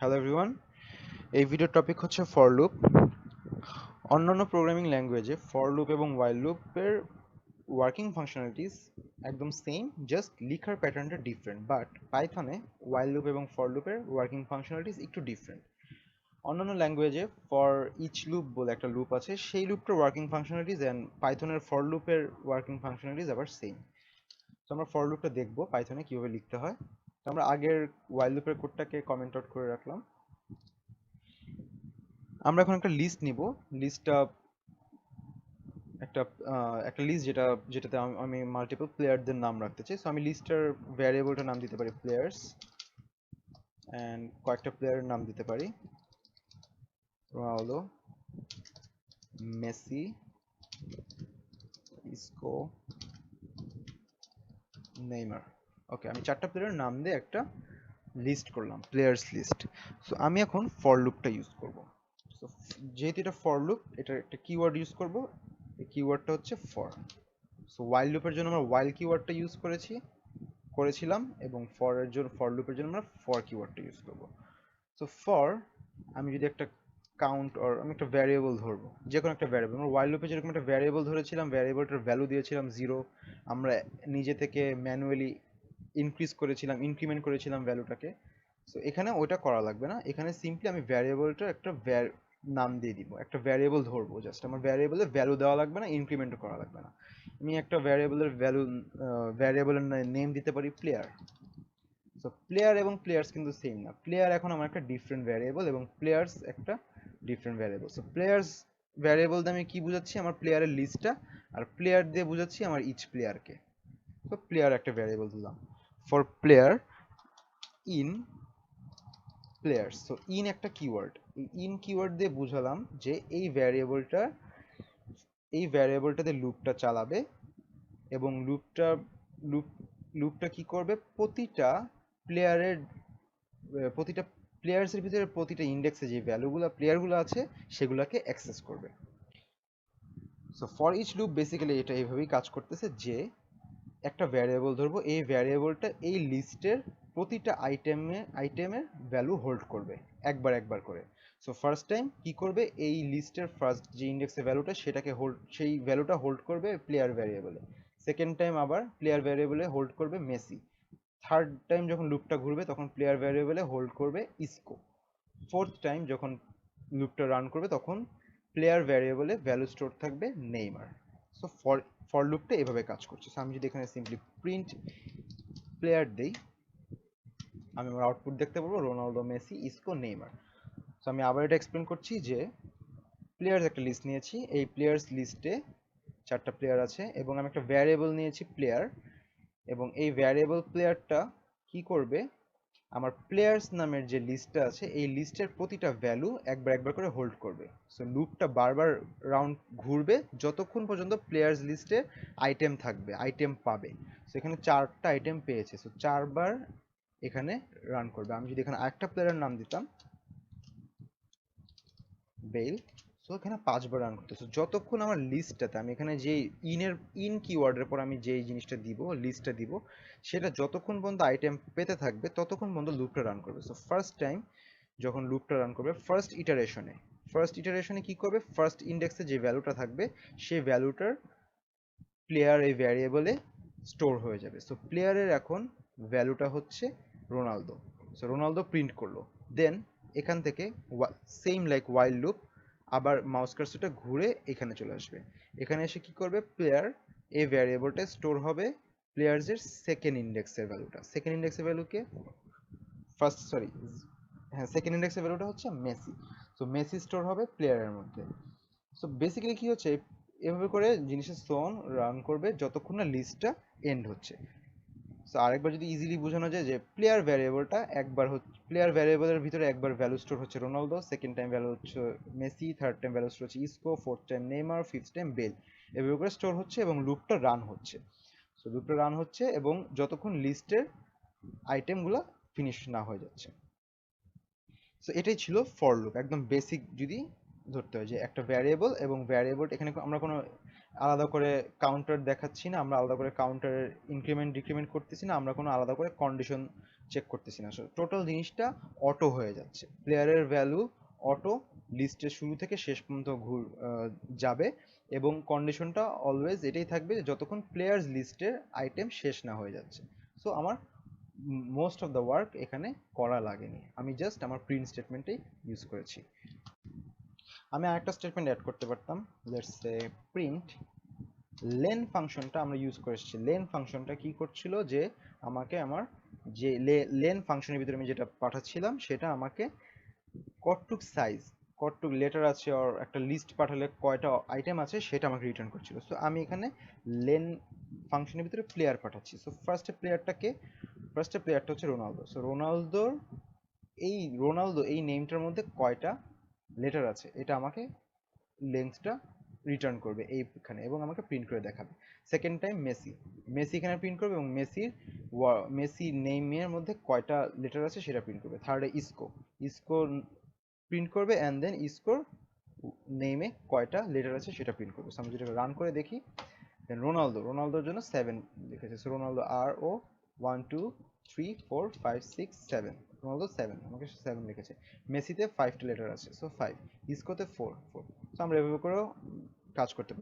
Hello everyone, এই ভিডিওর topic হচ্ছে ফর লুপ। অন্যান্য প্রোগ্রামিং ল্যাঙ্গুয়েজে ফর লুপ এবং ওয়াইল লুপের ওয়ার্কিং ফাংশনালিটিস একদম সেম, জাস্ট লিখার প্যাটার্নটা ডিফারেন্ট। বাট পাইথনে ওয়াইল লুপ এবং ফর লুপের ওয়ার্কিং ফাংশনালিটিস একটু ডিফারেন্ট। অন্যান্য ল্যাঙ্গুয়েজে ফর ইচ লুপ বলে একটা লুপ আছে, সেই লুপটার ওয়ার্কিং ফাংশনালিটিস অ্যান্ড পাইথনের ফর লুপের ওয়ার্কিং ফাংশনালিটিস আবার সেম। তো আমরা ফর লুপটা দেখবো পাইথনে কীভাবে লিখতে হয়। তো আমরা আগের ওয়াইল লুপের কোডটাকে কমেন্ট আউট করে রাখলাম। আমরা এখন একটা লিস্ট নিব। লিস্টটা একটা একটা লিস্ট যেটাতে আমি মাল্টিপল প্লেয়ারদের নাম রাখতে চাই। সো আমি লিস্টের ভ্যারিয়েবলটার নাম দিতে পারি প্লেয়ার্স, অ্যান্ড কয়েকটা প্লেয়ারের নাম দিতে পারি রোনালদো, মেসি, ইসকো, নেইমার। ওকে, আমি চারটা প্লেয়ারের নাম দিয়ে একটা লিস্ট করলাম, প্লেয়ার্স লিস্ট। সো আমি এখন ফর লুপটা ইউজ করব। সো যেহেতু এটা ফর লুপ, এটা একটা কিওয়ার্ড ইউজ করব। এই কিওয়ার্ডটা হচ্ছে ফর। সো ওয়াইল লুপের জন্য আমরা ওয়াইল কিওয়ার্ডটা ইউজ করেছিলাম, এবং ফর লুপের জন্য আমরা ফর কিওয়ার্ডটা ইউজ করব। সো ফর, আমি যদি একটা কাউন্ট অর আমি একটা ভ্যারিয়েবল ধরবো, যে কোনো একটা ভ্যারিয়েবল। আমরা ওয়াইল লুপে যেরকম একটা ভ্যারিয়েবল ধরেছিলাম, ভ্যারিয়েবলটার ভ্যালু দিয়েছিলাম 0। আমরা নিজে থেকে ম্যানুয়ালি ইনক্রিমেন্ট করেছিলাম ভ্যালুটাকে। সো এখানে ওইটা করা লাগবে না, এখানে সিম্পলি আমি ভ্যারিয়েবলটার একটা নাম দিয়ে দিব, একটা ভ্যারিয়েবল ধরবো। জাস্ট আমার ভ্যারিয়েবলের ভ্যালু দেওয়া লাগবে না, ইনক্রিমেন্টও করা লাগবে না। আমি একটা ভ্যারিয়েবলের নেম দিতে পারি প্লেয়ার। সো প্লেয়ার এবং প্লেয়ার্স কিন্তু সেম না। প্লেয়ার এখন আমার একটা ডিফারেন্ট ভ্যারিয়েবল এবং প্লেয়ার্স একটা different variable. So players variable দিয়ে আমি কি বুঝাচ্ছি, আমার প্লেয়ারের লিস্টটা, আর প্লেয়ার দিয়ে বুঝাচ্ছি আমার ইচ প্লেয়ারকে। তো প্লেয়ার একটা ভ্যারিয়েবল দিলাম for player in players. So in একটা কিওয়ার্ড, ইন কিওয়ার্ড দিয়ে বুঝালাম যে এই ভ্যারিয়েবলটাতে লুপটা চালাবে, এবং লুপ লুপটা কি করবে, প্লেয়ারের প্রতিটা প্লেয়ার্সের ভিতরে প্রতিটা ইন্ডেক্সে যে প্লেয়ারগুলো আছে সেগুলোকে অ্যাক্সেস করবে। So for each loop basically এটা এইভাবেই কাজ করতেছে যে একটা ভ্যারিয়েবল ধরবো, এই ভ্যারিয়েবলটা এই লিস্টের প্রতিটা আইটেমের ভ্যালু হোল্ড করবে একবার একবার করে। সো ফার্স্ট টাইম কি করবে, এই লিস্টের ফার্স্ট যে ইন্ডেক্সের ভ্যালুটা সেটাকে সেই ভ্যালুটা হোল্ড করবে প্লেয়ার ভ্যারিয়েবলে। সেকেন্ড টাইম আবার প্লেয়ার ভ্যারিয়েবলে হোল্ড করবে মেসি। থার্ড টাইম যখন লুপটা ঘুরবে তখন প্লেয়ার ভ্যারিয়েবলে হোল্ড করবে ইসকো। ফোর্থ টাইম যখন লুপটা রান করবে তখন প্লেয়ার ভ্যারিয়েবলে ভ্যালু স্টোর থাকবে নেইমার। সো ফর লুপটা এভাবে কাজ করছে। সো আমি যদি এখানে সিম্পলি প্রিন্ট প্লেয়ার দেই, আমি আমার আউটপুট দেখতে পারবো Ronaldo, Messi, Isco, Neymar. So আমি আবার এটা এক্সপ্লেন করছি যে প্লেয়ার্স একটা লিস্ট নিয়েছি, এই প্লেয়ার্স লিস্টে চারটা প্লেয়ার আছে এবং আমি একটা ভ্যারিয়েবল নিয়েছি প্লেয়ার, এবং এই ভ্যারিয়েবল প্লেয়ারটা কি করবে, আমার প্লেয়ার্স নামের যে লিস্টটা আছে এই লিস্টের প্রতিটা ভ্যালু একবার একবার করে হোল্ড করবে। সো লুপটা বারবার রাউন্ড ঘুরবে যতক্ষণ পর্যন্ত প্লেয়ার্স লিস্টে আইটেম থাকবে, আইটেম পাবে। সো এখানে চারটা আইটেম পেয়েছে, সো চারবার এখানে রান করবে। আমি যদি এখানে আরেকটা প্লেয়ারের নাম দিতাম বেল, সো এখানে 5বার রান করতেছে যতক্ষণ আমার লিস্টটাতে, আমি এখানে যে ইন কিওয়ার্ডের পর আমি যেই জিনিসটা দিব, লিস্টটা দিব, সেটা যতক্ষণ পর্যন্ত আইটেম পেতে থাকবে ততক্ষণ পর্যন্ত লুপটা রান করবে। সো ফার্স্ট টাইম যখন লুপটা রান করবে, ফার্স্ট ইটারেশনে কি করবে, ফার্স্ট ইন্ডেক্সে যে ভ্যালুটা থাকবে সেই ভ্যালুটার প্লেয়ার এই ভ্যারিয়েবলে স্টোর হয়ে যাবে। সো প্লেয়ারের এখন ভ্যালুটা হচ্ছে রোনালদো। সো রোনালদো প্রিন্ট করলো। দেন এখান থেকে সেম লাইক ওয়াইল লুপ, আবার মাউস কার্সরটা ঘুরে এখানে চলে আসবে। এখানে এসে কি করবে, প্লেয়ার এই ভ্যারিয়েবলটা স্টোর হবে প্লেয়ার্সের সেকেন্ড ইন্ডেক্সের ভ্যালুকে ফার্স্ট সরি হ্যাঁ, সেকেন্ড ইন্ডেক্সের ভ্যালুটা হচ্ছে মেসি। সো মেসি স্টোর হবে প্লেয়ারের মধ্যে। সো বেসিক্যালি কি হচ্ছে, এভাবে করে জিনিসের সোন রান করবে যতক্ষণ না লিস্টটা এন্ড হচ্ছে। সো আরেকবার যদি ইজিলি বোঝানো যায় যে প্লেয়ার ভ্যারিয়েবলের ভিতরে একবার ভ্যালু স্টোর হচ্ছে রোনালদো, সেকেন্ড টাইম ভ্যালু হচ্ছে Messi, third time value store হচ্ছে Isco, fourth time Neymar, fifth time Bale. এভাবে করে স্টোর হচ্ছে এবং লুপটা রান হচ্ছে। সো লুপটা রান হচ্ছে এবং যতক্ষণ লিস্টের আইটেমগুলো ফিনিশ না হয়ে যাচ্ছে। সো এটাই ছিল ফর লুপ, একদম বেসিক যদি ধরতে হয় যে একটা ভ্যারিয়েবল, এবং ভ্যারিয়েবল এখানে আমরা কোনো আলাদা করে কাউন্টার দেখাচ্ছি না, আমরা আলাদা করে কাউন্টারের ইনক্রিমেন্ট ডিক্রিমেন্ট করতেছি না, আমরা কোনো আলাদা করে কন্ডিশন চেক করতেছি না, টোটাল জিনিসটা অটো হয়ে যাচ্ছে, প্লেয়ারের ভ্যালু অটো লিস্টের শুরু থেকে শেষ পর্যন্ত যাবে, এবং কন্ডিশনটা অলওয়েজ এটাই থাকবে যতক্ষণ প্লেয়ার্স লিস্টের আইটেম শেষ না হয়ে যাচ্ছে। সো আমার মোস্ট অফ দ্য ওয়ার্ক এখানে করা লাগেনি, আমি জাস্ট আমার প্রিন্ট স্টেটমেন্টেই ইউজ করেছি। আমি আরেকটা স্টেটমেন্ট অ্যাড করতে পারতাম, লেটস সে প্রিন্ট লেন ফাংশনটা আমরা ইউজ করেছি। লেন ফাংশনটা কি করছিল, যে আমাকে আমার যে লেন ফাংশনের ভিতরে আমি যেটা পাঠাচ্ছিলাম সেটা আমাকে কতটুক সাইজ, কতটুক লেটার আছে, আর একটা লিস্ট পাঠালে কয়টা আইটেম আছে সেটা আমাকে রিটার্ন করছিল। সো আমি এখানে লেন ফাংশনের ভিতরে প্লেয়ার পাঠাচ্ছি। সো ফার্স্টে প্লেয়ারটা হচ্ছে রোনালদো। সো রোনালদো এই নেমটার মধ্যে কয়টা লেটার আছে এটা আমাকে লেন্থটা রিটার্ন করবে এইখানে, এবং আমাকে প্রিন্ট করে দেখাবে। সেকেন্ড টাইম মেসি এখানে প্রিন্ট করবে, এবং মেসি নেমের মধ্যে কয়টা লেটার আছে সেটা প্রিন্ট করবে। থার্ডে ইসকো প্রিন্ট করবে, অ্যান্ড দেন ইসকোর নেমে কয়টা লেটার আছে সেটা প্রিন্ট করবে। আমি যেটা রান করে দেখি, দেন রোনালদোর জন্য 7 লিখেছে। সো রোনালদো RO 1 2 3 4 5 6 7, রোনালদো 7, আমাকে 7 লিখেছে। মেসিতে 5টা লেটার আছে, সো 5, ইসকোতে 4 4। সো আমরা এভাবে করেও কাজ করতে পারি।